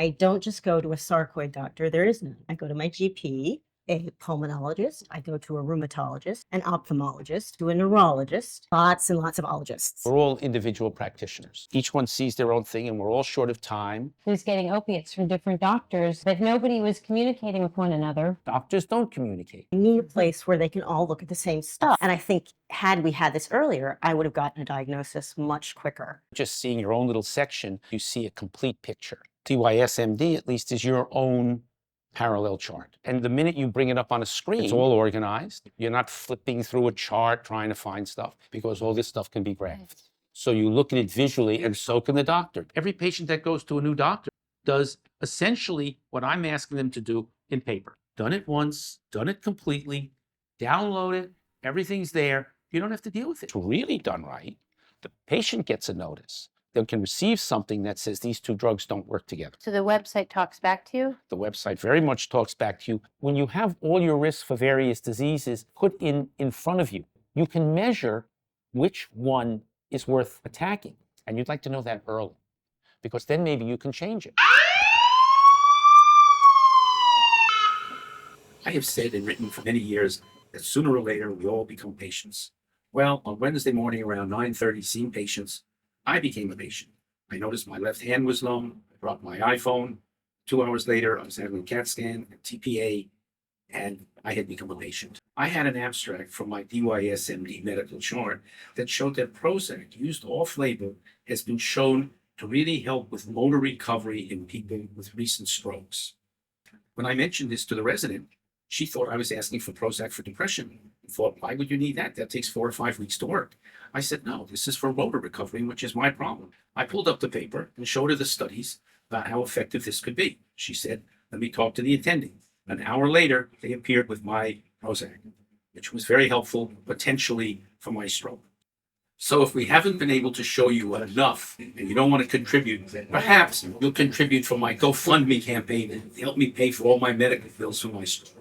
I don't just go to a sarcoid doctor. There is none. I go to my GP, a pulmonologist. I go to a rheumatologist, an ophthalmologist, to a neurologist, lots and lots of ologists. We're all individual practitioners. Each one sees their own thing, and we're all short of time. He was getting opiates from different doctors, but nobody was communicating with one another. Doctors don't communicate. You need a place where they can all look at the same stuff. And I think had we had this earlier, I would have gotten a diagnosis much quicker. Just seeing your own little section, you see a complete picture. DYSMD, at least, is your own parallel chart. And the minute you bring it up on a screen, it's all organized. You're not flipping through a chart trying to find stuff, because all this stuff can be graphed. So you look at it visually, and so can the doctor. Every patient that goes to a new doctor does essentially what I'm asking them to do in paper. Done it once, done it completely, download it, everything's there. You don't have to deal with it. It's really done right. The patient gets a notice. They can receive something that says these two drugs don't work together. So the website talks back to you? The website very much talks back to you. When you have all your risks for various diseases put in front of you, you can measure which one is worth attacking. And you'd like to know that early, because then maybe you can change it. I have said and written for many years that sooner or later we all become patients. Well, on Wednesday morning around 9:30, seeing patients, I became a patient. I noticed my left hand was numb. I brought my iPhone. 2 hours later, I was having a CAT scan, a TPA, and I had become a patient. I had an abstract from my DYSMD medical chart that showed that Prozac, used off-label, has been shown to really help with motor recovery in people with recent strokes. When I mentioned this to the resident, she thought I was asking for Prozac for depression. I thought, why would you need that? That takes 4 or 5 weeks to work. I said, no, this is for motor recovery, which is my problem. I pulled up the paper and showed her the studies about how effective this could be. She said, let me talk to the attending. An hour later, they appeared with my Prozac, which was very helpful potentially for my stroke. So if we haven't been able to show you enough and you don't want to contribute, perhaps you'll contribute for my GoFundMe campaign to help me pay for all my medical bills for my stroke.